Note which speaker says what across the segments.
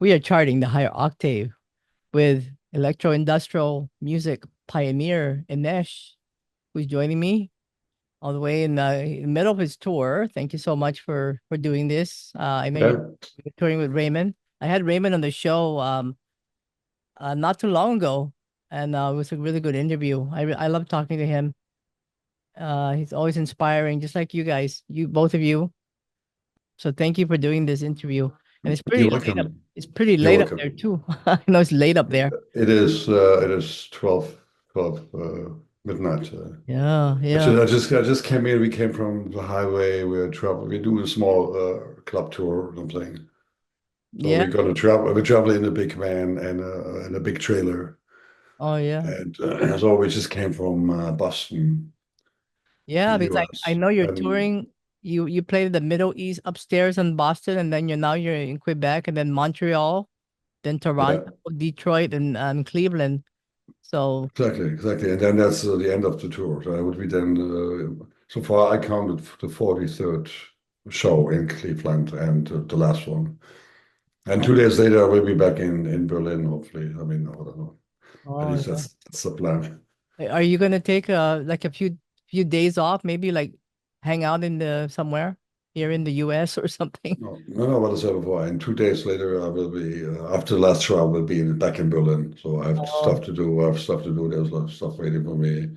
Speaker 1: we are charting the higher octave with electro-industrial music pioneer En Esch, who's joining me all the way in the middle of his tour. Thank you so much for doing this. I know
Speaker 2: Yeah,
Speaker 1: you're touring with Raymond. I had Raymond on the show not too long ago, and it was a really good interview. I love talking to him. He's always inspiring, just like you guys, you both of you. So thank you for doing this interview. And it's pretty
Speaker 2: you're
Speaker 1: late up.
Speaker 2: welcome.
Speaker 1: It's pretty
Speaker 2: You're
Speaker 1: late up there
Speaker 2: welcome.
Speaker 1: too. I know it's late up there.
Speaker 2: It is 12 midnight.
Speaker 1: Yeah,
Speaker 2: I
Speaker 1: yeah,
Speaker 2: just, I just came in. We came from the highway. We're traveling. We do a small club tour. I'm saying. So
Speaker 1: yeah.
Speaker 2: we're gonna travel. We're traveling in a big van and a big trailer.
Speaker 1: Oh, yeah,
Speaker 2: And so we just came from Boston in
Speaker 1: yeah.
Speaker 2: the
Speaker 1: Because I
Speaker 2: US.
Speaker 1: know you're
Speaker 2: And
Speaker 1: touring. You played the Middle East upstairs in Boston, and then you're in Quebec, and then Montreal, then
Speaker 2: yeah,
Speaker 1: Toronto, Detroit, and Cleveland. So
Speaker 2: exactly. And then that's the end of the tour. So I would be then, so far I counted the 43rd show in Cleveland and the last one. And
Speaker 1: oh,
Speaker 2: 2 days later, I will be back in Berlin, hopefully. I mean, I don't know. At
Speaker 1: oh
Speaker 2: least
Speaker 1: yeah.
Speaker 2: that's the plan.
Speaker 1: Are you gonna take like a few days off? Maybe like hang out in the somewhere here in the U.S. or something.
Speaker 2: No, what I said before. And 2 days later, I will be, after the last show, I will be back in Berlin. So I have stuff
Speaker 1: Oh,
Speaker 2: to do. I have stuff to do. There's a lot of stuff waiting for me.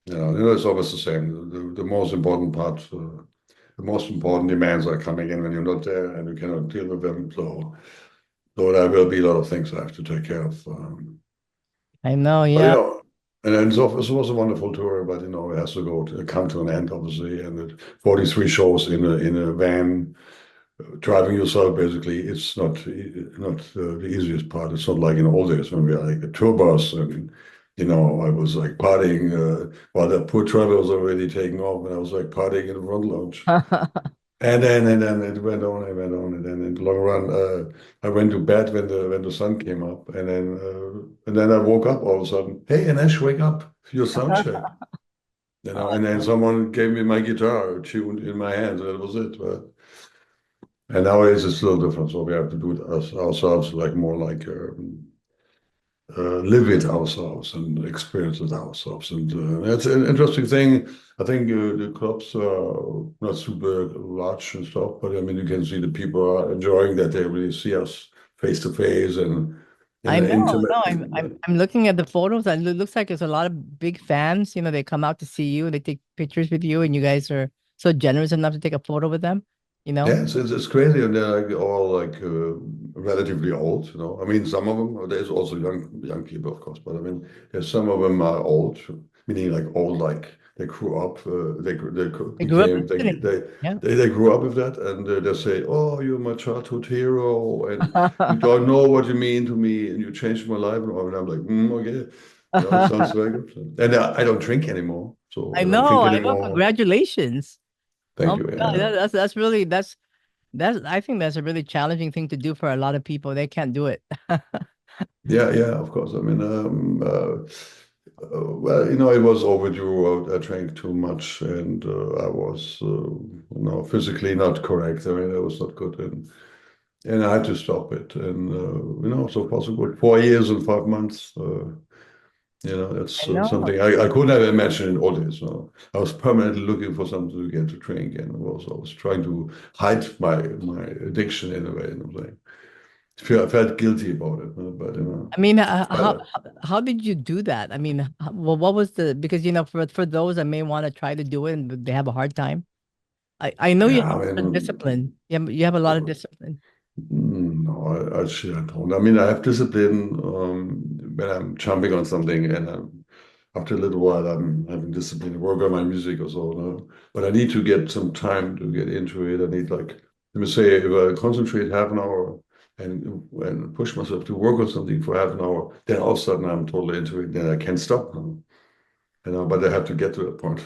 Speaker 2: It's always the same. The most important part, the most important demands are coming in when you're not there and you cannot deal with them. So there will be a lot of things I have to take care of.
Speaker 1: I know.
Speaker 2: But
Speaker 1: Yeah.
Speaker 2: and then it was a wonderful tour, but it has to come to an end, obviously. And 43 shows in a van, driving yourself basically. It's not the easiest part. It's not like in old days when we had like a tour bus and I was like partying while the poor traveler was already taking off, and I was like partying in the front lounge. And then it went on and went on, and then in the long run, I went to bed when the sun came up, and then I woke up all of a sudden. Hey, En Esch, wake up! Your sound check. And then
Speaker 1: Awesome.
Speaker 2: someone gave me my guitar tuned in my hands, and that was it. And nowadays it's a little different, so we have to do it ourselves, like more like live it ourselves and experience it ourselves. And that's an interesting thing. I think the clubs are not super large and stuff, but I mean, you can see the people are enjoying that they really see us face to face and in
Speaker 1: I
Speaker 2: an
Speaker 1: know.
Speaker 2: intimate.
Speaker 1: No, I'm looking at the photos, and it looks like there's a lot of big fans. They come out to see you, they take pictures with you, and you guys are so generous enough to take a photo with them. You know.
Speaker 2: Yeah, it's crazy, and they're like all like relatively old. I mean, some of them. There's also young people, of course, but I mean, there's some of them are old, meaning like old, like they grew up.
Speaker 1: I grew up
Speaker 2: Became
Speaker 1: listening. Yeah.
Speaker 2: they grew up with that, and they say, "Oh, you're my childhood hero, and you don't know what you mean to me, and you changed my life." And I'm like, okay, it sounds very good. And I don't drink anymore, so
Speaker 1: I
Speaker 2: I don't drink
Speaker 1: know. I know.
Speaker 2: anymore.
Speaker 1: Congratulations.
Speaker 2: Thank
Speaker 1: Oh
Speaker 2: you.
Speaker 1: my God, that's really that's I think that's a really challenging thing to do for a lot of people. They can't do it.
Speaker 2: Yeah, of course. I mean, well, it was overdue. I drank too much, and I was, physically not correct. I mean, that was not good, and I had to stop it. And so far so good. 4 years and 5 months.
Speaker 1: I
Speaker 2: That's
Speaker 1: know.
Speaker 2: something I could never imagine in all this. I was permanently looking for something to get to drink, and I was trying to hide my addiction in a way. And I felt guilty about it, but
Speaker 1: I mean,
Speaker 2: I,
Speaker 1: how did you do that? I mean, well, what was the because for those that may want to try to do it and they have a hard time. I know you
Speaker 2: yeah,
Speaker 1: have
Speaker 2: I
Speaker 1: a lot of
Speaker 2: mean,
Speaker 1: discipline. You have a lot of discipline.
Speaker 2: no, actually, I don't. I mean, I have discipline when I'm jumping on something, and after a little while, I'm having discipline to work on my music or so. No? But I need to get some time to get into it. I need, like, let me say, if I concentrate half an hour and push myself to work on something for half an hour, then all of a sudden I'm totally into it. Then I can't stop. But I have to get to that point.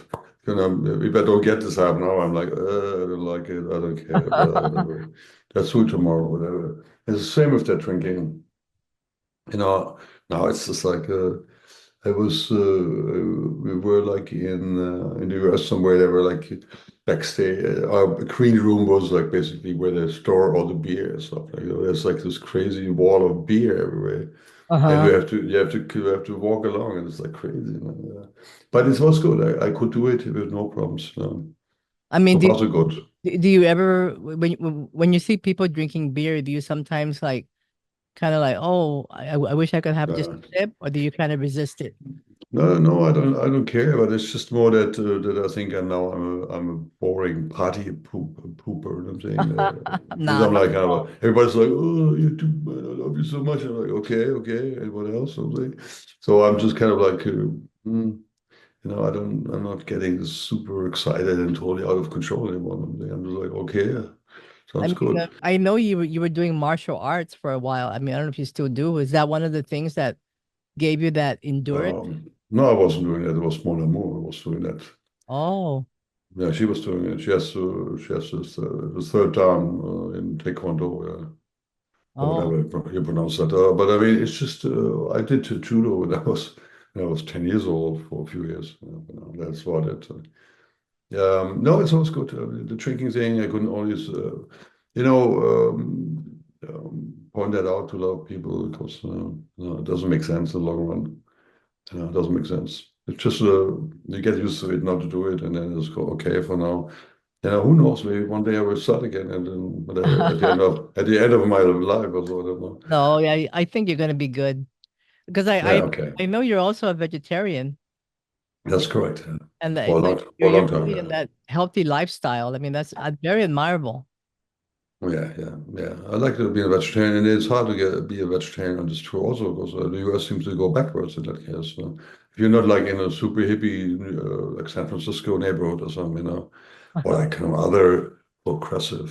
Speaker 2: If I don't get this half an hour, I'm like, I don't like it. I don't care. Whatever. That's who tomorrow, whatever. It's the same with that drinking. You know, now it's just like I was we were like in the US somewhere. They were like backstage. Our green room was like basically where they store all the beer and stuff. Like, there's like this crazy wall of beer everywhere, and
Speaker 1: Uh-huh.
Speaker 2: you have to walk along, and it's like crazy. Yeah. But it was good. I could do it with no problems.
Speaker 1: I mean,
Speaker 2: So far so good.
Speaker 1: do you ever when you see people drinking beer, do you sometimes like kind of like, oh, I wish I could have just
Speaker 2: Uh,
Speaker 1: a sip, or do you kind of resist it?
Speaker 2: No, no, I don't care. But it's just more that that I think I'm a boring party pooper. You know what I'm saying, because
Speaker 1: Nah,
Speaker 2: I'm
Speaker 1: not
Speaker 2: like
Speaker 1: at
Speaker 2: kind of
Speaker 1: all.
Speaker 2: everybody's like, oh, you too, man, I love you so much. I'm like, okay, okay, and what else? I'm like, so I'm just kind of like, I'm not getting super excited and totally out of control anymore. I'm just like, okay, yeah,
Speaker 1: I
Speaker 2: sounds
Speaker 1: mean,
Speaker 2: good.
Speaker 1: I know you were doing martial arts for a while. I mean, I don't know if you still do. Is that one of the things that gave you that endurance?
Speaker 2: No, I wasn't doing that. It was Mon Amour. I was doing that.
Speaker 1: Oh,
Speaker 2: Yeah, she was doing it. She has this the third dan in Taekwondo, or
Speaker 1: oh,
Speaker 2: whatever you pronounce that. But I mean, it's just I did judo when I was 10 years old for a few years. That's what it. No, it's always good. The drinking thing, I couldn't always, you know, point that out to a lot of people because it doesn't make sense in the long run. It doesn't make sense. It's just you get used to it not to do it, and then it's go okay for now. Who knows? Maybe one day I will start again, and then at the end of my life or so, I don't know.
Speaker 1: no, yeah, I think you're gonna be good because
Speaker 2: Yeah, okay,
Speaker 1: I know you're also a vegetarian,
Speaker 2: that's correct.
Speaker 1: and
Speaker 2: For a
Speaker 1: like
Speaker 2: for a
Speaker 1: you're
Speaker 2: long time,
Speaker 1: really in
Speaker 2: yeah.
Speaker 1: that healthy lifestyle. I mean, that's very admirable.
Speaker 2: Yeah, yeah, yeah. I like to be a vegetarian, and it's hard to be a vegetarian on this tour also because the US seems to go backwards in that case. So if you're not like in a super hippie like San Francisco neighborhood or something, or like kind of other progressive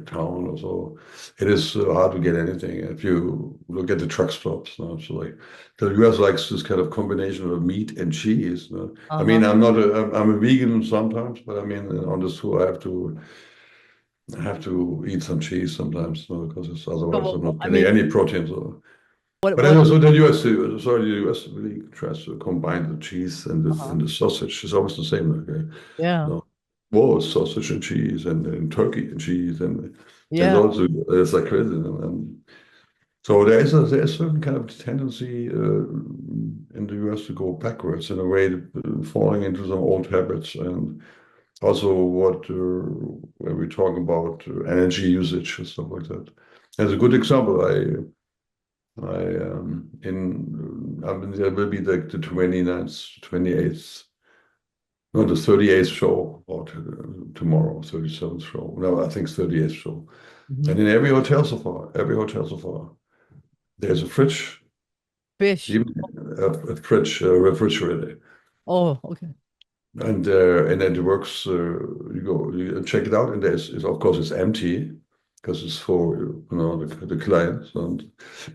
Speaker 2: town or so, it is hard to get anything. If you look at the truck stops, so like the US likes this kind of combination of meat and cheese. I
Speaker 1: Uh-huh.
Speaker 2: mean, I'm a vegan sometimes, but I mean, on this tour, I have to eat some cheese sometimes, because it's, otherwise I'm
Speaker 1: So,
Speaker 2: not
Speaker 1: I
Speaker 2: getting
Speaker 1: mean,
Speaker 2: any protein. So. But then
Speaker 1: what?
Speaker 2: also the US, sorry, the US really tries to combine the cheese
Speaker 1: Uh-huh.
Speaker 2: and the sausage. It's always the same. Okay?
Speaker 1: Yeah,
Speaker 2: No, well, sausage and cheese and turkey and cheese and
Speaker 1: yeah,
Speaker 2: also it's like crazy. And so there is a certain kind of tendency in the US to go backwards in a way, falling into some old habits and also what when we talk about energy usage and stuff like that. As a good example, I mean, there will be the 29th, 28th, no, the 38th show, or tomorrow, 37th show. No, I think it's 38th show.
Speaker 1: hmm
Speaker 2: And in every hotel so far, there's a fridge,
Speaker 1: fish.
Speaker 2: even a fridge, a refrigerator.
Speaker 1: Oh, okay.
Speaker 2: And then it works. You check it out, and of course it's empty because it's for the clients,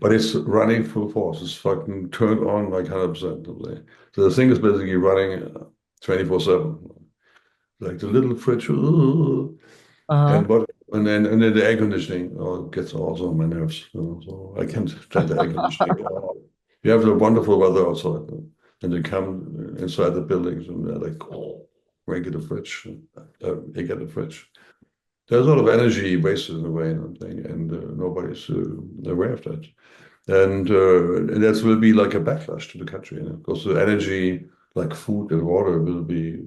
Speaker 2: but it's running full force. It's fucking turned on like 100%. So the thing is basically running 24/7, like the little fridge,
Speaker 1: Uh-huh.
Speaker 2: and then the air conditioning gets also on my nerves. So I can't stand the air conditioning. You have the wonderful weather outside, and they come inside the buildings and they're like, oh, make it a fridge, they get a fridge. There's a lot of energy wasted in a way, and nobody's aware of that. And that will be like a backlash to the country, because the energy, like food and water, will be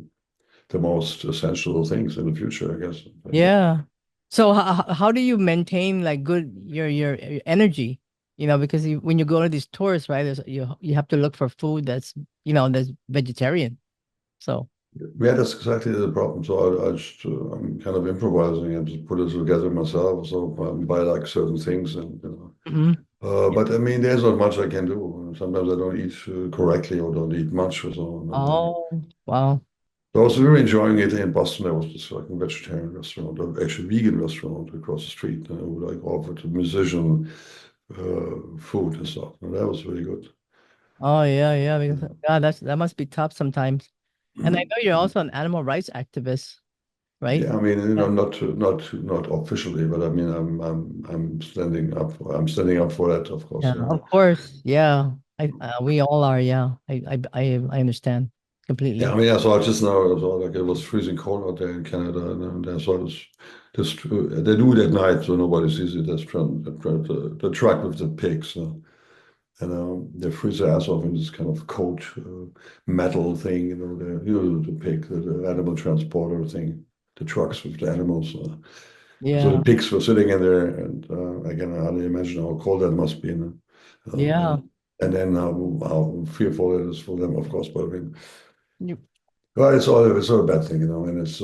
Speaker 2: the most essential things in the future, I guess.
Speaker 1: Yeah. So how do you maintain like good your energy? You know, because when you go to these tours, right, you have to look for food that's that's vegetarian. So.
Speaker 2: Yeah, that's exactly the problem. So I'm kind of improvising and just put it together myself. So I buy like certain things, and
Speaker 1: Mhm.
Speaker 2: but I mean, there's not much I can do. Sometimes I don't eat correctly or don't eat much or so.
Speaker 1: Oh, wow.
Speaker 2: I was really enjoying it in Boston. There was this like a vegetarian restaurant, or actually vegan restaurant across the street, who like offered musician food and stuff. And that was really good.
Speaker 1: Oh yeah, yeah. Because God, that must be tough sometimes. And I know you're
Speaker 2: Yeah.
Speaker 1: also an animal rights activist, right?
Speaker 2: Yeah, I mean,
Speaker 1: Yeah.
Speaker 2: not officially, but I mean, I'm standing up for that, of course.
Speaker 1: Yeah,
Speaker 2: Yeah,
Speaker 1: of course. Yeah. We all are. Yeah, I understand
Speaker 2: Yeah, I
Speaker 1: completely.
Speaker 2: mean, I saw it just now. I saw like it was freezing cold out there in Canada, and I saw this. They do it at night, so nobody sees it. That's the truck with the pigs, and they freeze their ass off in this kind of cold metal thing. The pig, the animal transporter thing, the trucks with the animals. So the
Speaker 1: Yeah,
Speaker 2: pigs were sitting in there, and I can hardly imagine how cold that must be.
Speaker 1: yeah,
Speaker 2: And then how fearful it is for them, of course. But I mean,
Speaker 1: you,
Speaker 2: well, it's all a bad thing, and it's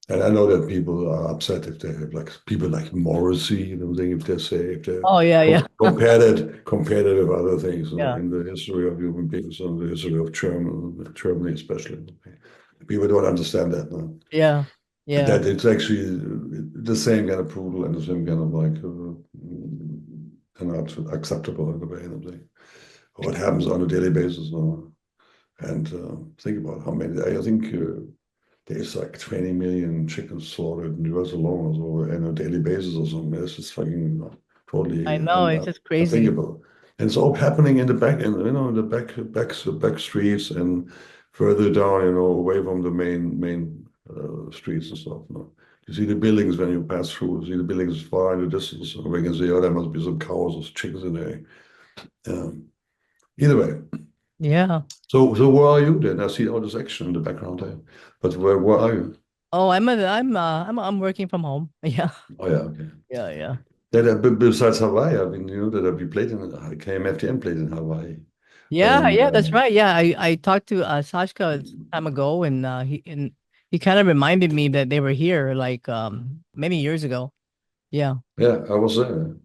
Speaker 2: and I know that people are upset if they have like people like Morrissey, if they say if they
Speaker 1: oh yeah, yeah,
Speaker 2: compare it with other things,
Speaker 1: yeah,
Speaker 2: in the history of human beings and the history of Germany especially. People don't understand that now.
Speaker 1: yeah, yeah.
Speaker 2: That it's actually the same kind of brutal and the same kind of like not acceptable in a way. What happens on a daily basis now. And think about how many. I think there's like 20 million chickens slaughtered in the US alone, or so, on a daily basis or something. It's just fucking
Speaker 1: I
Speaker 2: totally
Speaker 1: know it's just crazy.
Speaker 2: unthinkable. And it's all happening in the back, in the back streets and further down, away from the main streets and stuff. You see the buildings when you pass through. You see the buildings far in the distance. And we can see, oh, there must be some cows or chickens in there. Um, Either way.
Speaker 1: Yeah.
Speaker 2: So where are you then? I see all this action in the background there. But where are you?
Speaker 1: Oh, I'm working from home. Yeah,
Speaker 2: Oh yeah, okay.
Speaker 1: yeah, yeah.
Speaker 2: That besides Hawaii, I mean, that we played in KMFDM played in Hawaii,
Speaker 1: Yeah,
Speaker 2: and
Speaker 1: yeah, that's right. Yeah, I talked to Sashka some time ago, and he kind of reminded me that they were here like many years ago. Yeah,
Speaker 2: yeah, I was there,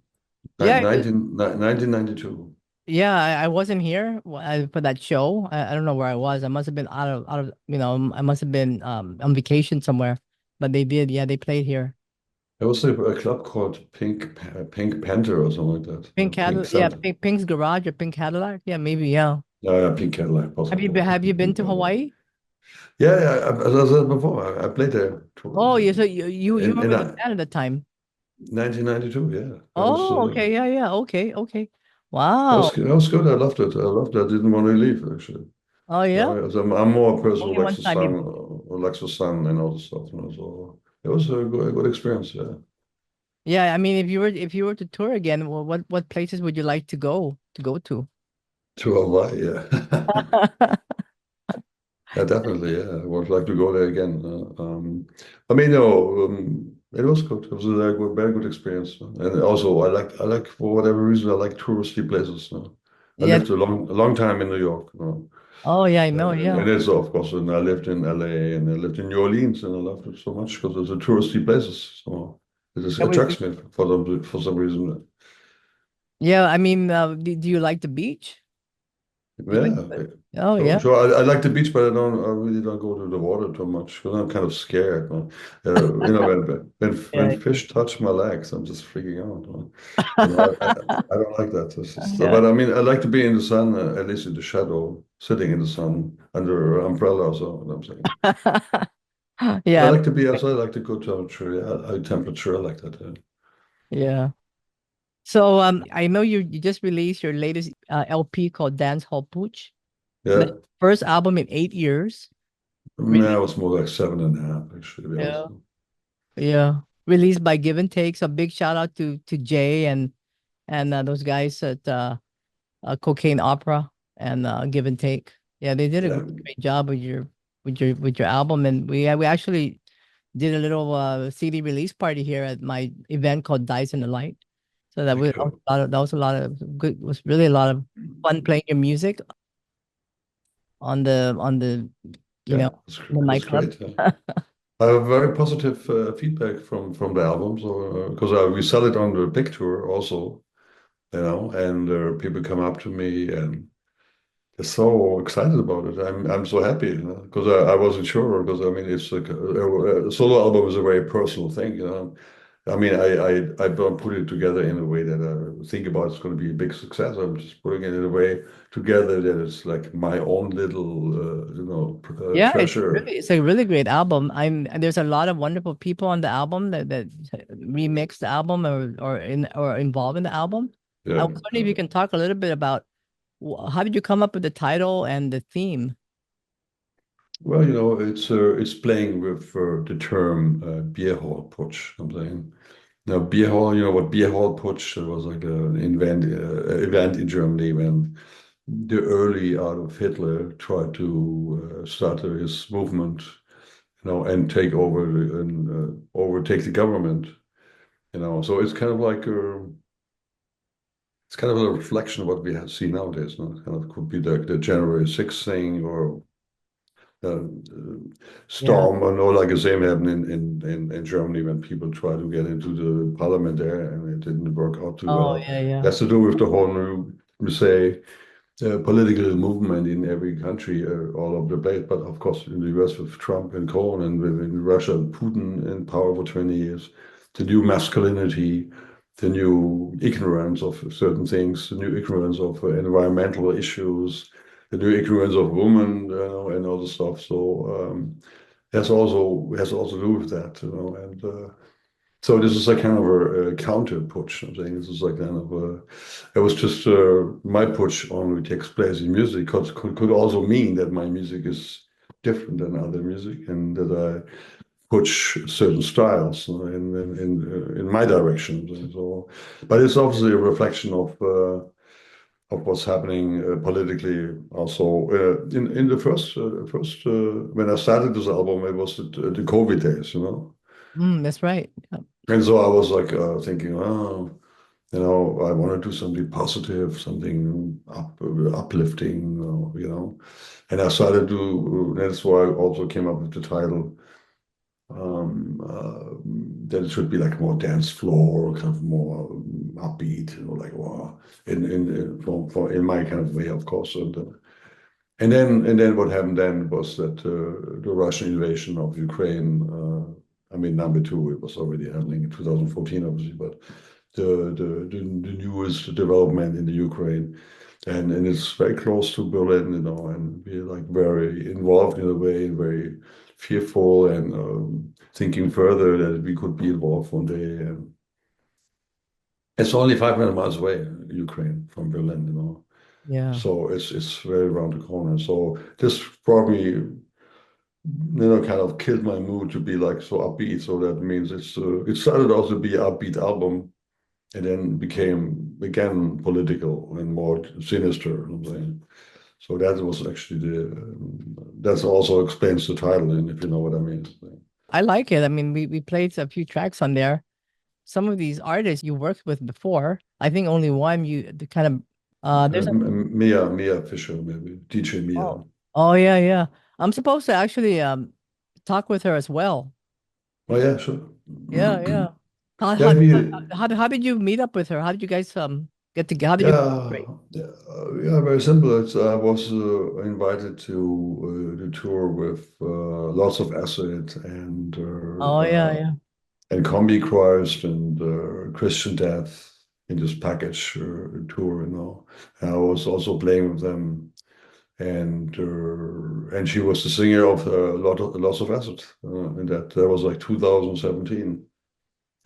Speaker 1: yeah,
Speaker 2: 1992.
Speaker 1: yeah. I wasn't here for that show. I don't know where I was. I must have been out of I must have been on vacation somewhere. But they did. Yeah, they played here.
Speaker 2: There was a club called Pink Panther or something like that,
Speaker 1: Pink
Speaker 2: Pink
Speaker 1: Cadillac. Yeah,
Speaker 2: something.
Speaker 1: Pink's Garage or Pink Cadillac. Yeah, maybe. Yeah.
Speaker 2: Yeah, Pink Cadillac, possibly.
Speaker 1: Have you been to Hawaii?
Speaker 2: Yeah, yeah. As I said before, I played there
Speaker 1: Oh, yeah. So you were
Speaker 2: in
Speaker 1: with the band at the time.
Speaker 2: 1992. Yeah,
Speaker 1: Oh, okay. Yeah, yeah. Okay, okay. Wow.
Speaker 2: that was good. I loved it. I loved it. I didn't want to leave actually.
Speaker 1: Oh, yeah.
Speaker 2: I'm more a person
Speaker 1: Only
Speaker 2: who likes
Speaker 1: one
Speaker 2: the
Speaker 1: time
Speaker 2: sun,
Speaker 1: you.
Speaker 2: likes the sun and all the stuff. So it was a good experience. Yeah,
Speaker 1: Yeah, I mean, if you were to tour again, well, what places would you like to go to?
Speaker 2: to Hawaii. Yeah, yeah, definitely. Yeah, I would like to go there again. I mean, no, it was good. It was a very good experience. And also, I like for whatever reason, I like touristy places. I
Speaker 1: Yeah.
Speaker 2: lived a long time in New York.
Speaker 1: Oh, yeah, I know.
Speaker 2: And
Speaker 1: Yeah.
Speaker 2: it's of course, and I lived in LA and I lived in New Orleans, and I loved it so much because it's a touristy places. So it just
Speaker 1: Yeah,
Speaker 2: attracts me for some reason.
Speaker 1: yeah, I mean, do you like the beach? You like
Speaker 2: Yeah,
Speaker 1: Oh, yeah.
Speaker 2: sure. I like the beach, but I really don't go to the water too much because I'm kind of scared. When
Speaker 1: Yeah.
Speaker 2: fish touch my legs, I'm just freaking out. I don't like that.
Speaker 1: Yeah.
Speaker 2: But I mean, I like to be in the sun, at least in the shadow, sitting in the sun under an umbrella. So what I'm saying. I
Speaker 1: Yeah.
Speaker 2: like to be outside. I like the good temperature. Yeah, high temperature. I like that. Yeah.
Speaker 1: Yeah. So I know you just released your latest LP called Dance Hall Putsch. The
Speaker 2: Yeah.
Speaker 1: first album in 8 years.
Speaker 2: Now
Speaker 1: Released.
Speaker 2: it's more like 7.5, actually, to be honest.
Speaker 1: Yeah. Yeah. Released by Give and Take. So big shout out to Jay and those guys at Cocaine Opera and Give and Take. Yeah, they did a
Speaker 2: Yeah.
Speaker 1: great job with your album, and we actually did a little CD release party here at my event called Dice in the Light. So
Speaker 2: Cool.
Speaker 1: that was a lot of good. Was really a lot of fun playing your music on the you
Speaker 2: Yeah,
Speaker 1: know the
Speaker 2: that's
Speaker 1: nightclub.
Speaker 2: great. Yeah. I have very positive feedback from the album, so because we sell it on the big tour also, and people come up to me and they're so excited about it. I'm so happy, because I wasn't sure because I mean it's like a solo album is a very personal thing. I mean I don't put it together in a way that I think about it's going to be a big success. I'm just putting it in a way together that it's like my own little
Speaker 1: Yeah,
Speaker 2: treasure.
Speaker 1: it's a really great album. There's a lot of wonderful people on the album that remix the album or involved in the album. I
Speaker 2: Yeah,
Speaker 1: was wondering if you can talk a little bit about How did you come up with the title and the theme?
Speaker 2: Well, it's playing with the term beer hall putsch. I'm saying now beer hall. You know what beer hall putsch was like an event in Germany when the early Adolf Hitler tried to start his movement, and take over and overtake the government. So it's kind of a reflection of what we have seen nowadays. No? It kind of could be the January 6th thing or uh,
Speaker 1: Yeah.
Speaker 2: storm, or no, like the same happened in Germany when people try to get into the parliament there and it didn't work out too
Speaker 1: Oh,
Speaker 2: well.
Speaker 1: yeah, yeah.
Speaker 2: That's to do with the whole new, we say, political movement in every country all over the place. But of course, in the US with Trump and Cohen, and in Russia, Putin in power for 20 years, the new masculinity, the new ignorance of certain things, the new ignorance of environmental issues, the new ignorance of women, and all the stuff. So has also to do with that, and so this is like kind of a counter putsch. I'm saying this is like kind of a. It was just my putsch only takes place in music. Could also mean that my music is different than other music, and that I push certain styles in my direction. So, but it's obviously a reflection of what's happening politically. Also, in the first when I started this album, it was the COVID days,
Speaker 1: That's right. Yeah.
Speaker 2: and so I was like thinking, oh, I want to do something positive, something uplifting, And I started to. That's why I also came up with the title. That it should be like more dance floor, kind of more upbeat, like wow, in my kind of way, of course. And then what happened then was that the Russian invasion of Ukraine. I mean, number two, it was already happening in 2014, obviously, but the newest development in the Ukraine, and it's very close to Berlin, and we're like very involved in a way, and very fearful, and thinking further that we could be involved one day. And it's only 500 miles away, Ukraine, from Berlin.
Speaker 1: Yeah.
Speaker 2: So it's very around the corner. So this brought me, kind of killed my mood to be like so upbeat. So that means it started out to be an upbeat album, and then became again political and more sinister. You know what I'm saying? So that was actually that also explains the title, and if you know what I mean.
Speaker 1: I like it. I mean, we played a few tracks on there. Some of these artists you worked with before. I think only one you the kind of there's a
Speaker 2: Mia Fisher, maybe DJ Mia.
Speaker 1: oh oh yeah, yeah. I'm supposed to actually talk with her as well.
Speaker 2: Oh yeah, sure.
Speaker 1: Yeah, yeah. How
Speaker 2: Yeah,
Speaker 1: how
Speaker 2: we,
Speaker 1: how did you meet up with her? How did you guys get together? How did you
Speaker 2: yeah,
Speaker 1: collaborate?
Speaker 2: yeah, very simple. I was invited to the tour with lots of acid
Speaker 1: Oh yeah, yeah.
Speaker 2: and Combi Christ and Christian Death in this package tour. And I was also playing with them, and she was the singer of Lots of Acid, and that was like 2017.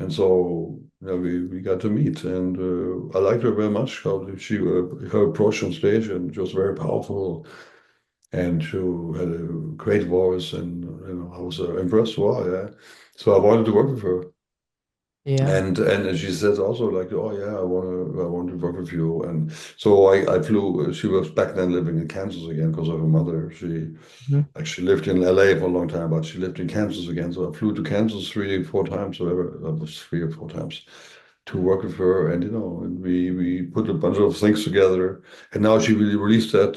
Speaker 2: And so we got to meet, and I liked her very much. How her approach on stage, and she was very powerful, and she had a great voice, and I was impressed. Wow, yeah. So I wanted to work with her.
Speaker 1: Yeah.
Speaker 2: And she says also like, oh yeah, I want to work with you. And so I flew. She was back then living in Kansas again because of her mother. She
Speaker 1: Mhm.
Speaker 2: actually lived in LA for a long time, but she lived in Kansas again. So I flew to Kansas 3 or 4 times, whatever. That was 3 or 4 times to work with her, and we put a bunch of things together. And now she really released that,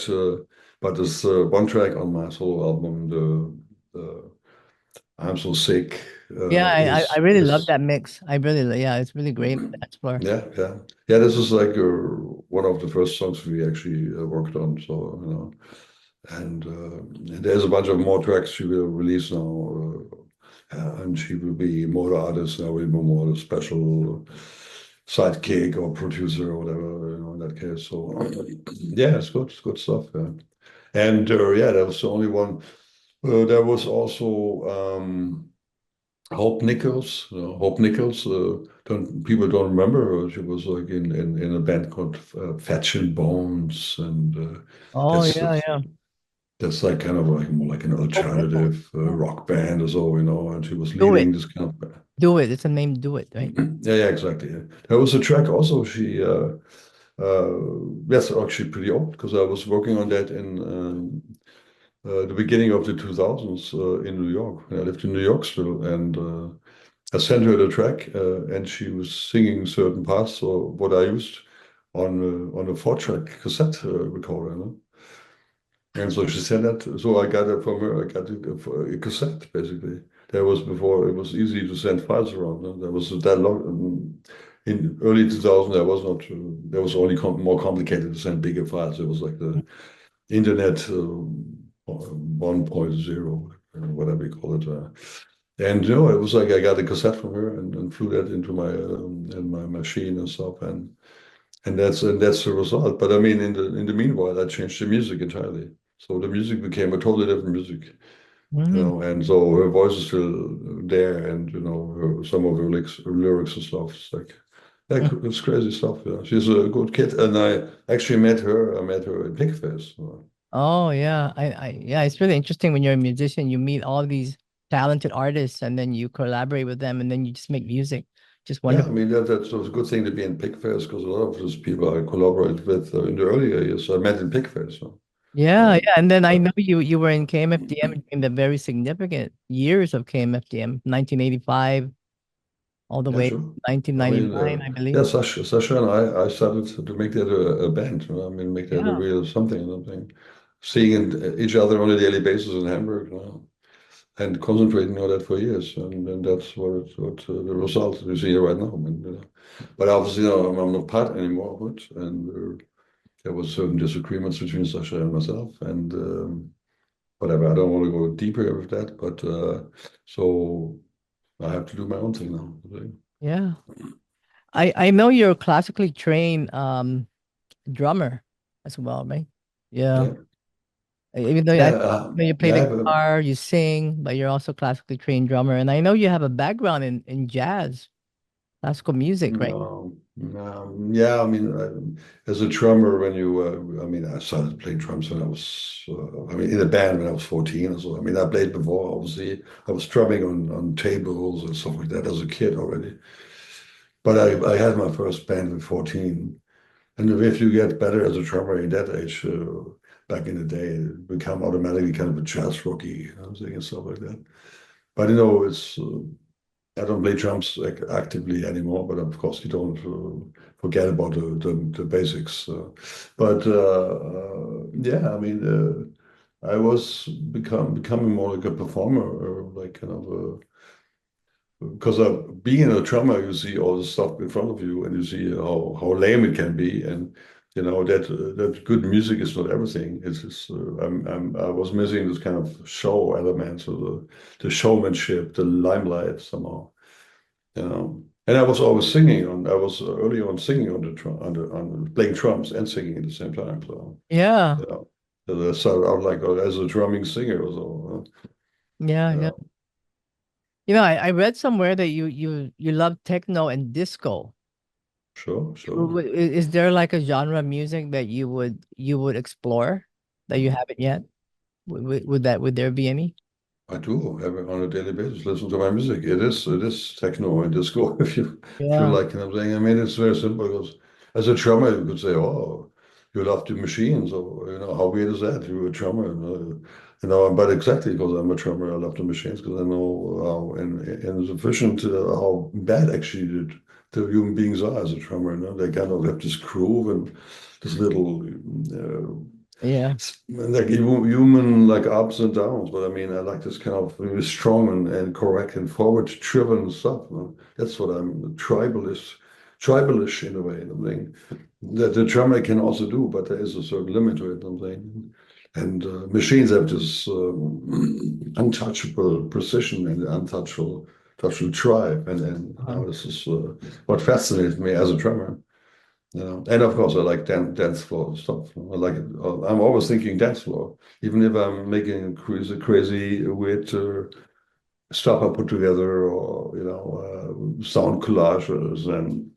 Speaker 2: but there's one track on my solo album, the I'm So Sick,
Speaker 1: Yeah, I
Speaker 2: is
Speaker 1: really love
Speaker 2: is
Speaker 1: that mix. I really yeah, it's really great on the dance floor.
Speaker 2: yeah, yeah, yeah. This is like one of the first songs we actually worked on. So and there's a bunch of more tracks she will release now, and she will be more the artist now, will be more the special sidekick or producer or whatever, in that case. So yeah, it's good stuff. Yeah. And yeah, that was the only one. There was also Hope Nichols. Hope Nichols. Don't people don't remember her? She was like in a band called Fetch and Bones, and
Speaker 1: Oh
Speaker 2: that's
Speaker 1: yeah,
Speaker 2: that's
Speaker 1: yeah.
Speaker 2: that's like kind of like more like an
Speaker 1: Hope Nichols.
Speaker 2: alternative
Speaker 1: Yeah.
Speaker 2: rock band or so, and she was
Speaker 1: Do it,
Speaker 2: leading this kind of band.
Speaker 1: do it. It's a name. Do it, right?
Speaker 2: Yeah, yeah, exactly. Yeah. There was a track also. Uh, that's actually pretty old because I was working on that in the beginning of the 2000s in New York. I lived in New York still, and I sent her the track, and she was singing certain parts or what I used on a four-track cassette recorder. And so she sent that. So I got it from her. I got a cassette basically. That was before it was easy to send files around. That was that long. In early 2000, there was not. There was only more complicated to send bigger files. It was like the internet 1.0, whatever you call it. And it was like I got a cassette from her and flew that into my in my machine and stuff, and that's the result. But I mean, in the meanwhile, I changed the music entirely. So the music became a totally different music,
Speaker 1: Mm-hmm.
Speaker 2: and so her voice is still there, and some of her lyrics and stuff. It's like, yeah, it's crazy stuff. Yeah, she's a good kid, and I actually met her. I met her in Pigface.
Speaker 1: Oh yeah, yeah, it's really interesting when you're a musician, you meet all these talented artists and then you collaborate with them and then you just make music. Just
Speaker 2: Yeah, I
Speaker 1: wonderful.
Speaker 2: mean that's a good thing to be in Pigface because a lot of those people I collaborated with in the earlier years I met in Pigface. So,
Speaker 1: Yeah,
Speaker 2: um,
Speaker 1: yeah. And then I
Speaker 2: but
Speaker 1: know you were in KMFDM in the very significant years of KMFDM, 1985 all the
Speaker 2: yeah,
Speaker 1: way to
Speaker 2: sure. I mean,
Speaker 1: 1999, I
Speaker 2: yeah,
Speaker 1: believe.
Speaker 2: Sasha and I started to make that a band. I mean, make that a
Speaker 1: Yeah.
Speaker 2: real something. Seeing each other on a daily basis in Hamburg, and concentrating on that for years, and that's what the result you see right now. I mean, but obviously, I'm not part anymore of it, and there was certain disagreements between Sasha and myself, and whatever. I don't want to go deeper with that, but so I have to do my own thing now.
Speaker 1: Yeah. I know you're a classically trained drummer as well, right? Yeah.
Speaker 2: Yeah,
Speaker 1: Even though
Speaker 2: yeah,
Speaker 1: you play
Speaker 2: yeah. I
Speaker 1: the
Speaker 2: have a
Speaker 1: guitar, you sing, but you're also classically trained drummer. And I know you have a background in jazz, classical music, right?
Speaker 2: no, yeah. I mean, as a drummer, when I mean, I started playing drums when I was, I mean, in a band when I was 14 or so. I mean, I played before. Obviously, I was drumming on tables and stuff like that as a kid already. But I had my first band at 14. And if you get better as a drummer in that age, back in the day, it become automatically kind of a jazz rocky, thing and stuff like that. But it's I don't play drums actively anymore. But of course, you don't forget about the basics. But yeah, I mean, I was becoming more like a performer, or like kind of a because being a drummer, you see all the stuff in front of you, and you see how lame it can be, and that good music is not everything. It's just I was missing this kind of show element, so the showmanship, the limelight somehow, And I was always singing on. I was early on singing on the on playing drums and singing at the same time. So
Speaker 1: Yeah.
Speaker 2: you know, so I started out like as a drumming singer or so.
Speaker 1: Yeah, yeah. I read somewhere that you love techno and disco.
Speaker 2: Sure, sure.
Speaker 1: Is there like a genre of music that you would explore that you haven't yet? Would there be any?
Speaker 2: I do on a daily basis listen to my music. It is techno and disco if you
Speaker 1: Yeah.
Speaker 2: like what I'm saying. I mean, it's very simple because as a drummer you could say, oh, you love the machines, or how weird is that? You're a drummer, but exactly because I'm a drummer, I love the machines because I know how insufficient how bad actually the human beings are as a drummer. They kind of have this groove and this little
Speaker 1: Yeah.
Speaker 2: like human like ups and downs, but I mean I like this kind of really strong and correct and forward driven stuff. That's what I'm tribalish in a way. I'm saying that the drummer can also do, but there is a certain limit to it. I'm saying, and machines have this untouchable precision and untouchable drive, and
Speaker 1: Uh-huh.
Speaker 2: this is what fascinates me as a drummer. And of course, I like dance floor stuff. I like it. I'm always thinking dance floor, even if I'm making crazy, weird stuff I put together, or sound collages, and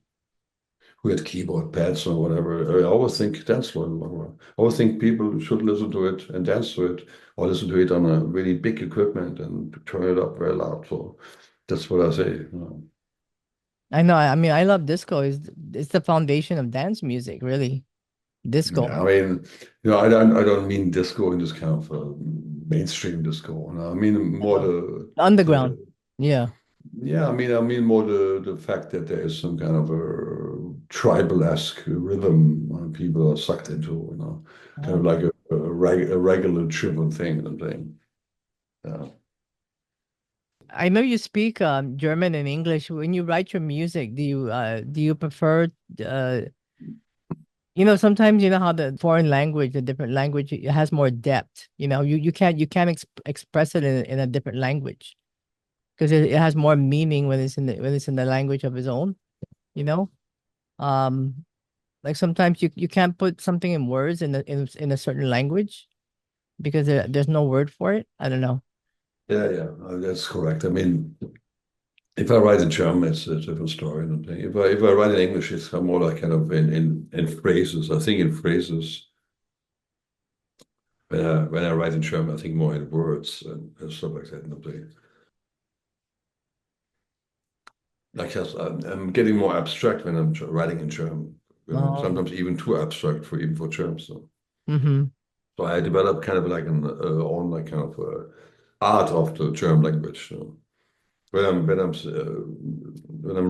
Speaker 2: we had keyboard pads or whatever. I always think dance floor. I always think people should listen to it and dance to it, or listen to it on a really big equipment and turn it up very loud. So that's what I say.
Speaker 1: I know. I mean, I love disco. It's the foundation of dance music, really. Disco.
Speaker 2: Yeah, I mean, I don't mean disco in this kind of mainstream disco. I mean
Speaker 1: I
Speaker 2: more
Speaker 1: know.
Speaker 2: the
Speaker 1: Underground. Yeah.
Speaker 2: yeah, I mean more the fact that there is some kind of a tribal-esque rhythm people are sucked into, kind of
Speaker 1: Oh.
Speaker 2: like a regular driven thing. I'm saying, yeah,
Speaker 1: I know you speak German and English. When you write your music, do you prefer uh sometimes you know how the foreign language, the different language, it has more depth. You can't express it in a different language because it has more meaning when it's in the language of its own. You know, um, like sometimes you can't put something in words in a certain language because there's no word for it. I don't know.
Speaker 2: yeah, that's correct. I mean, if I write in German, it's a different story. I'm saying. If I write in English, it's more like kind of in phrases. I think in phrases. When I write in German, I think more in words and stuff like that. I'm saying. Like yes, I'm getting more abstract when I'm writing in German.
Speaker 1: Oh.
Speaker 2: Sometimes even too abstract for even for Germans.
Speaker 1: Mm-hmm.
Speaker 2: So I developed kind of like an own like kind of art of the German language. When I'm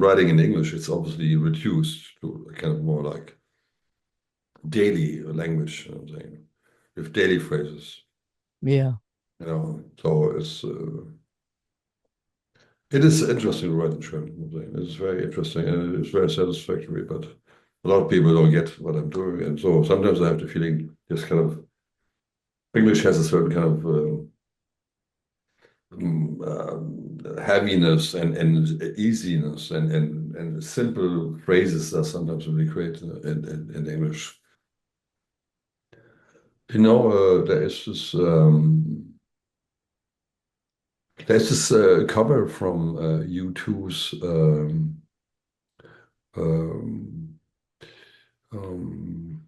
Speaker 2: writing in English, it's obviously reduced to kind of more like daily language. I'm saying with daily phrases.
Speaker 1: Yeah.
Speaker 2: So it is interesting to write in German. I'm saying. It's very interesting and it's very satisfactory. But a lot of people don't get what I'm doing, and so sometimes I have the feeling this kind of English has a certain kind of heaviness and easiness and simple phrases are sometimes really great in English. There is this cover from U2's um, um,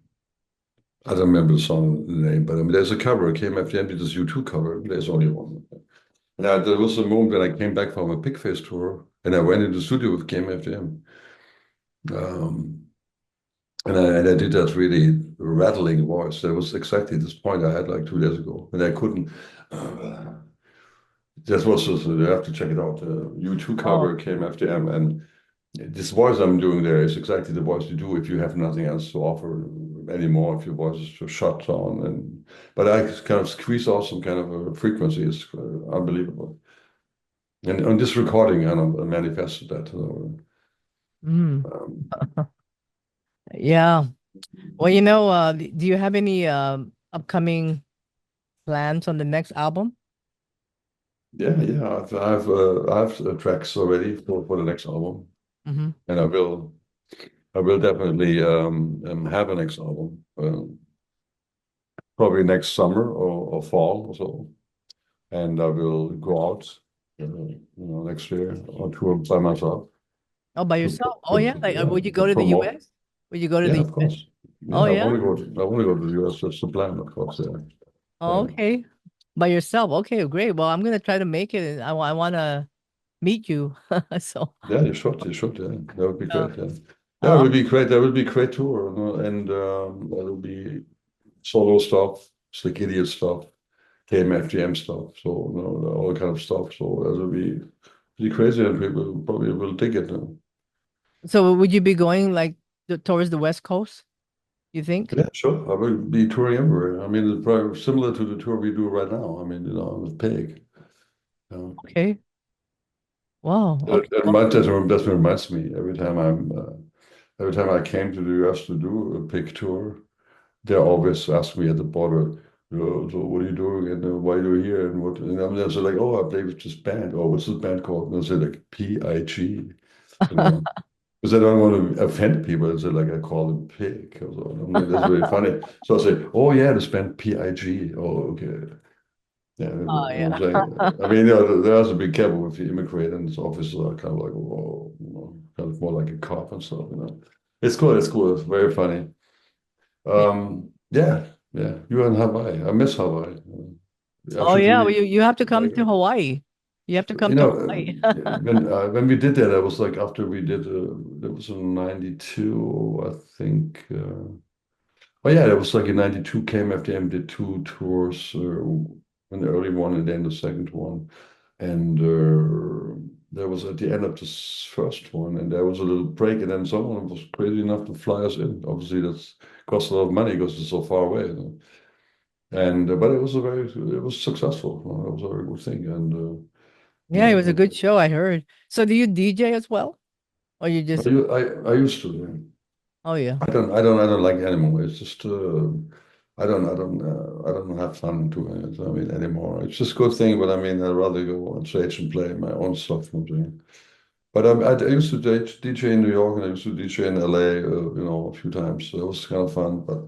Speaker 2: I don't remember the song name, but I mean, there's a cover. KMFDM did this U2 cover. There's only one. And there was a moment when I came back from a Pigface tour, and I went into the studio with KMFDM. Um, and I did that really rattling voice. That was exactly this point I had like 2 days ago, and I couldn't. Uh, that was also, you have to check it out. U2
Speaker 1: Oh.
Speaker 2: cover KMFDM, and this voice I'm doing there is exactly the voice you do if you have nothing else to offer anymore, if your voice is just shut down. But I kind of squeeze out some kind of a frequency. It's unbelievable. And on this recording, I manifested that.
Speaker 1: Mm.
Speaker 2: Um,
Speaker 1: Yeah. Well, do you have any upcoming plans on the next album?
Speaker 2: yeah. I have tracks already for the next album,
Speaker 1: Mm-hmm.
Speaker 2: and I will definitely have a next album, probably next summer or fall or so, and I will go out, next year on tour by myself
Speaker 1: Oh, by
Speaker 2: to,
Speaker 1: yourself? Oh, yeah. Like,
Speaker 2: yeah,
Speaker 1: would you
Speaker 2: to
Speaker 1: go to the
Speaker 2: promote.
Speaker 1: US? Would you go to
Speaker 2: Yeah,
Speaker 1: the
Speaker 2: of
Speaker 1: US?
Speaker 2: course.
Speaker 1: Oh,
Speaker 2: Yeah, I
Speaker 1: yeah.
Speaker 2: want to go to I want to go to the US. That's the plan, of course. Yeah,
Speaker 1: Oh,
Speaker 2: yeah,
Speaker 1: okay. By yourself. Okay, great. Well, I'm gonna try to make it, and I want to meet you. So,
Speaker 2: yeah. You should, you should. Yeah, that would be
Speaker 1: uh,
Speaker 2: great. Yeah, yeah, it
Speaker 1: uh,
Speaker 2: would be great. That would be great tour, and that would be solo stuff, Slick Idiot stuff, KMFGM stuff. So all kind of stuff. So that would be pretty crazy, and people probably will dig it.
Speaker 1: so would you be going like towards the West Coast? You think?
Speaker 2: Yeah, sure. I will be touring everywhere. I mean, it's probably similar to the tour we do right now. I mean, with Pig.
Speaker 1: Okay. Wow.
Speaker 2: That,
Speaker 1: Okay.
Speaker 2: that, reminds, that reminds me every time I came to the US to do a Pig tour, they always ask me at the border, so what are you doing and why are you here and what? And I'm just like, oh, I play with this band. Oh, what's this band called? And I say like PIG, you know. Because I don't want to offend people. I say like I call them pig or so. I'm like, that's very funny. So I say, oh yeah, this band PIG. Oh, okay. Yeah, you
Speaker 1: Oh
Speaker 2: know what I'm
Speaker 1: yeah.
Speaker 2: saying? I mean, you know, there has to be careful if you immigrate, and its offices are kind of like, whoa, you know, kind of more like a cop and stuff, you know. It's cool, it's cool, it's very funny.
Speaker 1: Yeah.
Speaker 2: Yeah, yeah, you're in Hawaii. I miss Hawaii. I
Speaker 1: Oh
Speaker 2: should
Speaker 1: yeah, well,
Speaker 2: really
Speaker 1: you have to come
Speaker 2: like,
Speaker 1: to Hawaii. You have to come
Speaker 2: you
Speaker 1: to
Speaker 2: know,
Speaker 1: Hawaii.
Speaker 2: when we did that, I was like after we did, that was in '92, I think. Oh yeah, that was like in '92. KMFDM did two tours, an early one and then the second one. And there was at the end of this first one, and there was a little break, and then someone was crazy enough to fly us in. Obviously, that's cost a lot of money because it's so far away. You know? And but it was successful. It was a very good thing. And
Speaker 1: Yeah, it was a good show, I heard. So do you DJ as well? Or you just
Speaker 2: I used to. Yeah.
Speaker 1: oh yeah.
Speaker 2: I don't like it anymore. It's just I don't have fun doing it. I mean anymore. It's just a good thing, but I mean I'd rather go on stage and play my own stuff. I'm doing. But I used to DJ in New York and I used to DJ in LA, you know, a few times. So it was kind of fun, but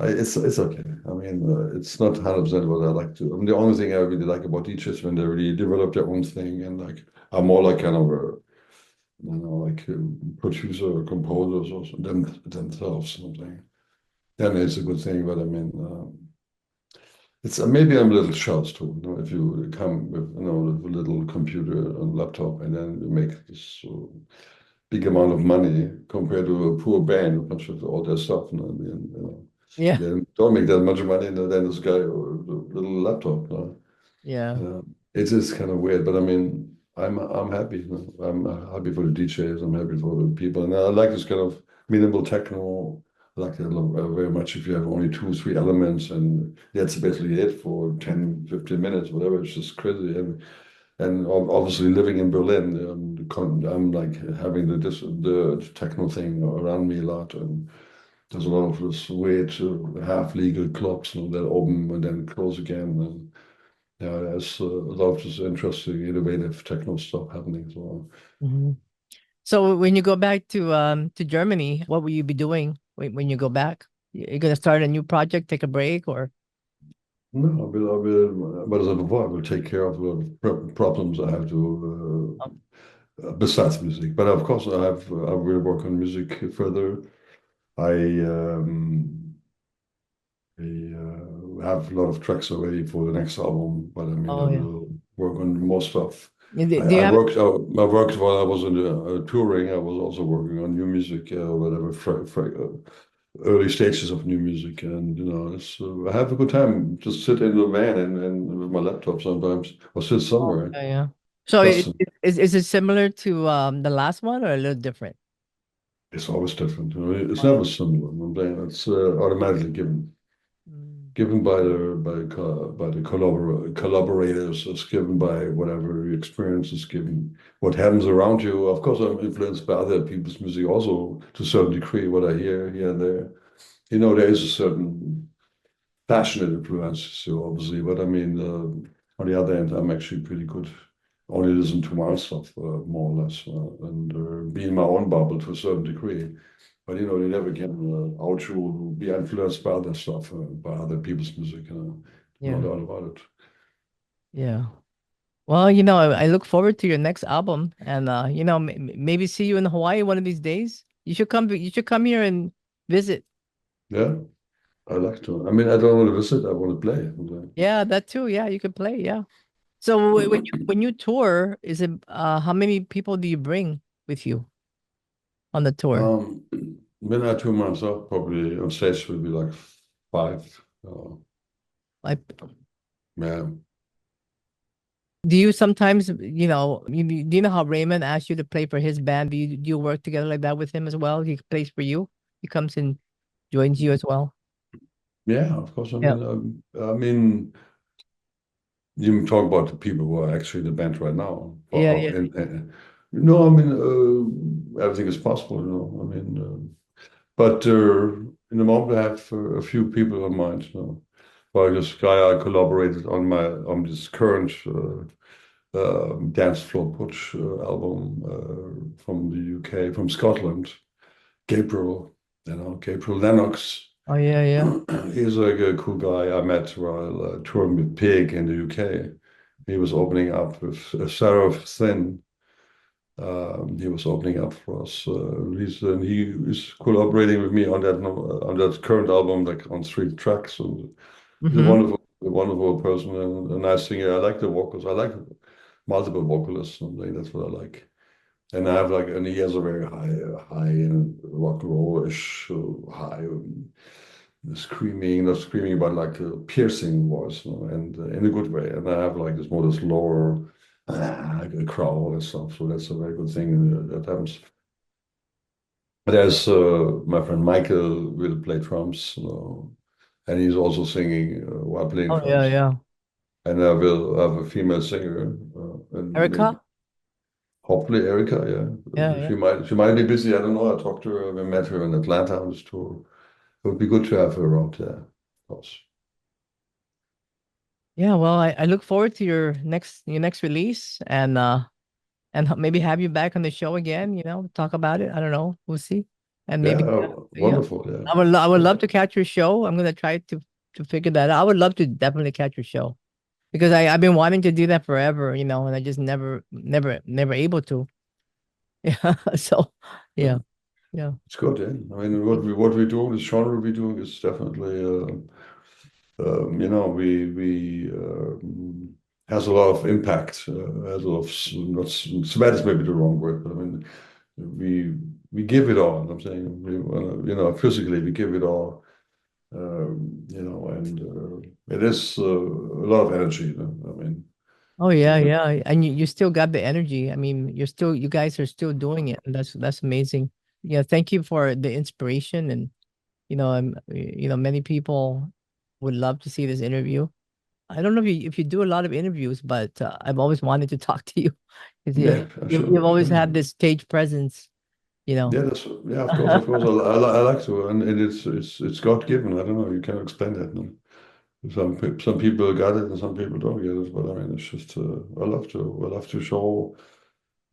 Speaker 2: it's okay. I mean, it's not 100% what I like to. I mean, the only thing I really like about DJs when they really develop their own thing and like are more like kind of a you know like producer or composers or themselves something. Then it's a good thing. But I mean, it's maybe I'm a little jealous too. You know, if you come with you know with a little computer and laptop and then you make this big amount of money compared to a poor band who comes with all their stuff. You know, and, you know,
Speaker 1: Yeah.
Speaker 2: they don't make that much money than this guy with a little laptop. You know?
Speaker 1: Yeah.
Speaker 2: It is kind of weird, but I mean, I'm happy. You know? I'm happy for the DJs. I'm happy for the people, and I like this kind of minimal techno. I like it very much if you have only two, three elements, and that's basically it for 10, 15 minutes, whatever. It's just crazy. And obviously living in Berlin, I'm like having the techno thing around me a lot, and there's a lot of this weird half legal clubs that open and then close again, and yeah, there's a lot of this interesting, innovative techno stuff happening. So
Speaker 1: Mhm. So when you go back to Germany, what will you be doing when you go back? You're gonna start a new project, take a break, or
Speaker 2: no, what I said before, I will take care of the problems I have to
Speaker 1: oh,
Speaker 2: besides music. But of course, I will work on music further. I have a lot of tracks already for the next album, but I mean, I
Speaker 1: oh yeah.
Speaker 2: will work on more stuff.
Speaker 1: Do you have
Speaker 2: I worked while I was in the, touring. I was also working on new music, whatever, early stages of new music, and you know, I have a good time. Just sit in the van and with my laptop sometimes, or sit
Speaker 1: oh
Speaker 2: somewhere.
Speaker 1: yeah, yeah. So
Speaker 2: Just
Speaker 1: is it similar to the last one or a little different?
Speaker 2: it's always different. You know? It's
Speaker 1: Oh yeah.
Speaker 2: never similar. I'm saying it's automatically
Speaker 1: Mm.
Speaker 2: given by the collaborators, it's given by whatever your experience is given, what happens around you. Of course, I'm influenced by other people's music also to a certain degree. What I hear here and there, you know, there is a certain passionate influence, so obviously. But I mean, on the other hand, I'm actually pretty good. Only listen to my own stuff, more or less, and be in my own bubble to a certain degree. But you know, you never can out to be influenced by other stuff, by other people's music. No
Speaker 1: Yeah.
Speaker 2: doubt about it.
Speaker 1: Yeah. Well, I look forward to your next album, and maybe see you in Hawaii one of these days. You should come here and visit.
Speaker 2: Yeah, I like to. I mean, I don't want to visit. I want to play.
Speaker 1: Yeah, that too. Yeah, you could play. Yeah. So when you tour, is it how many people do you bring with you on the tour?
Speaker 2: Um, when I tour myself, probably on stage will be like five.
Speaker 1: Like,
Speaker 2: Yeah.
Speaker 1: do you sometimes, do you know how Raymond asked you to play for his band? Do you work together like that with him as well? He plays for you. He comes and joins you as well.
Speaker 2: Yeah, of course.
Speaker 1: Yeah.
Speaker 2: I mean, you talk about the people who are actually in the band right now.
Speaker 1: Yeah, yeah.
Speaker 2: No, I mean, everything is possible, you know. I mean, but in the moment, I have a few people in mind. You know. Well, this guy I collaborated on this current Dance Floor Putsch album from the UK, from Scotland, Gabriel, Gabriel Lennox.
Speaker 1: Oh yeah, yeah.
Speaker 2: He's like a cool guy I met while touring with Pig in the UK. He was opening up with Sarah Thin. He was opening up for us. He is collaborating with me on that current album, like on 3 tracks. And he's
Speaker 1: Mm-hmm.
Speaker 2: a wonderful person and a nice singer. I like the vocals. I like multiple vocalists. And that's what I like. And I have like, and he has a very high rock and roll-ish, high, screaming, not screaming, but like a piercing voice, and in a good way. And I have like this more this lower growl and stuff. So that's a very good thing that happens. There's my friend Michael will play drums, and he's also singing while playing
Speaker 1: Oh yeah,
Speaker 2: drums.
Speaker 1: yeah.
Speaker 2: And I will have a female singer, and maybe
Speaker 1: Erica?
Speaker 2: hopefully Erica.
Speaker 1: Yeah,
Speaker 2: Yeah,
Speaker 1: yeah.
Speaker 2: she might be busy. I don't know. I talked to her. We met her in Atlanta on this tour. It would be good to have her around there, of course.
Speaker 1: Yeah, well, I look forward to your next release and maybe have you back on the show again, talk about it. I don't know. We'll see. And
Speaker 2: Yeah,
Speaker 1: maybe yeah.
Speaker 2: wonderful. Yeah,
Speaker 1: I would
Speaker 2: yeah,
Speaker 1: love to catch your show. I'm gonna try to figure that out. I would love to definitely catch your show because I've been wanting to do that forever, and I just never able to. Yeah. So
Speaker 2: yeah.
Speaker 1: yeah, yeah.
Speaker 2: It's good. Yeah, I mean, what we do, this genre we do is definitely, we has a lot of impact. Has a lot of not sweat is maybe the wrong word, but I mean, we give it all. I'm saying, physically we give it all. And it is a lot of energy. I mean,
Speaker 1: Oh yeah,
Speaker 2: uh,
Speaker 1: yeah. And you still got the energy. I mean, you guys are still doing it, and that's amazing. Yeah, thank you for the inspiration and many people would love to see this interview. I don't know if you do a lot of interviews, but I've always wanted to talk to you because
Speaker 2: yeah,
Speaker 1: you've always
Speaker 2: sure.
Speaker 1: had this stage presence, you know.
Speaker 2: Yeah, yeah, of course, of course. I like to, and it's God given. I don't know. You can't explain that. No? Some people got it, and some people don't get it. But I mean, it's just I love to show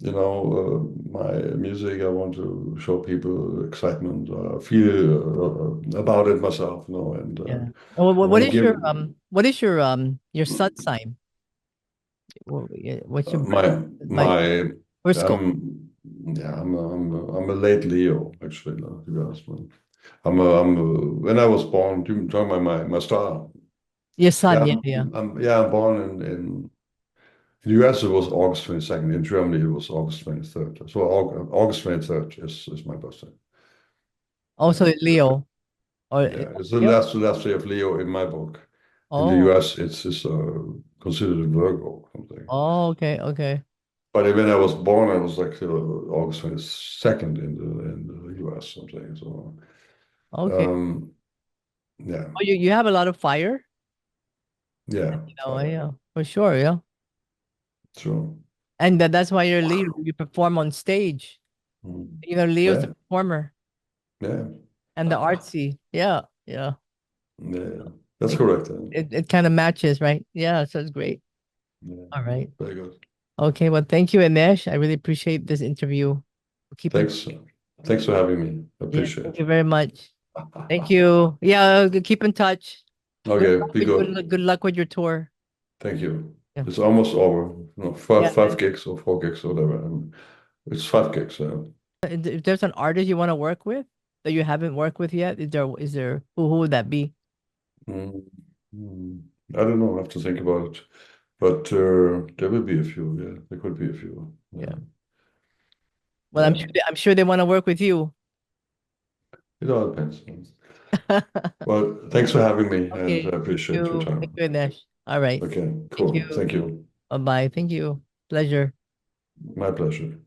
Speaker 2: my music. I want to show people excitement. Feel about it myself. And
Speaker 1: Yeah. And
Speaker 2: I
Speaker 1: what
Speaker 2: want to
Speaker 1: is
Speaker 2: give
Speaker 1: your sun sign? What's your birth? Like
Speaker 2: my
Speaker 1: horoscope?
Speaker 2: I'm yeah I'm a late Leo actually. No, to be honest, man. When I was born, you talking about my star.
Speaker 1: Your
Speaker 2: Yeah,
Speaker 1: sun, yeah, yeah.
Speaker 2: I'm born in the US. It was August 22nd. In Germany, it was August 23rd. So August 23rd is my birthday.
Speaker 1: Also
Speaker 2: Yeah,
Speaker 1: Leo or
Speaker 2: yeah. It's
Speaker 1: Leo?
Speaker 2: the last day of Leo in my book. In the
Speaker 1: Oh,
Speaker 2: US, it's considered a Virgo or something.
Speaker 1: oh, okay, okay,
Speaker 2: But when I was born, I was like August 22nd in the US. Something. So
Speaker 1: okay.
Speaker 2: um, yeah,
Speaker 1: Oh, you have a lot of fire,
Speaker 2: yeah, fire.
Speaker 1: yeah, for sure, yeah.
Speaker 2: So
Speaker 1: And that's why you're Leo. You perform on stage.
Speaker 2: mm,
Speaker 1: Leo's the
Speaker 2: yeah,
Speaker 1: performer
Speaker 2: yeah.
Speaker 1: and the artsy. Yeah, yeah.
Speaker 2: Yeah, that's
Speaker 1: It
Speaker 2: correct.
Speaker 1: it kind of matches, right? Yeah, so it's great.
Speaker 2: Yeah,
Speaker 1: All right.
Speaker 2: very good.
Speaker 1: Okay, well, thank you, Anesh. I really appreciate this interview. We'll keep in.
Speaker 2: Thanks. Thanks for having me.
Speaker 1: Yeah,
Speaker 2: Appreciate
Speaker 1: thank you very much.
Speaker 2: it.
Speaker 1: Thank you. Yeah, keep in touch.
Speaker 2: Okay, be good.
Speaker 1: Good luck with your tour.
Speaker 2: Thank you.
Speaker 1: Yeah.
Speaker 2: It's almost over. No,
Speaker 1: Yeah.
Speaker 2: five gigs or 4 gigs or whatever. It's 5 gigs.
Speaker 1: If there's an artist you want to work with that you haven't worked with yet, is there who would that be?
Speaker 2: Mm, mm, I don't know. I have to think about it. But there will be a few. Yeah, there could be a few.
Speaker 1: Yeah. Well,
Speaker 2: Yeah,
Speaker 1: I'm sure they want to work with you.
Speaker 2: it all depends. Well, thanks for having me, and I
Speaker 1: Okay.
Speaker 2: appreciate your
Speaker 1: Thank
Speaker 2: time.
Speaker 1: you, Anesh. All right.
Speaker 2: Okay,
Speaker 1: Thank
Speaker 2: cool.
Speaker 1: you.
Speaker 2: Thank you.
Speaker 1: Bye bye. Thank you. Pleasure.
Speaker 2: My pleasure.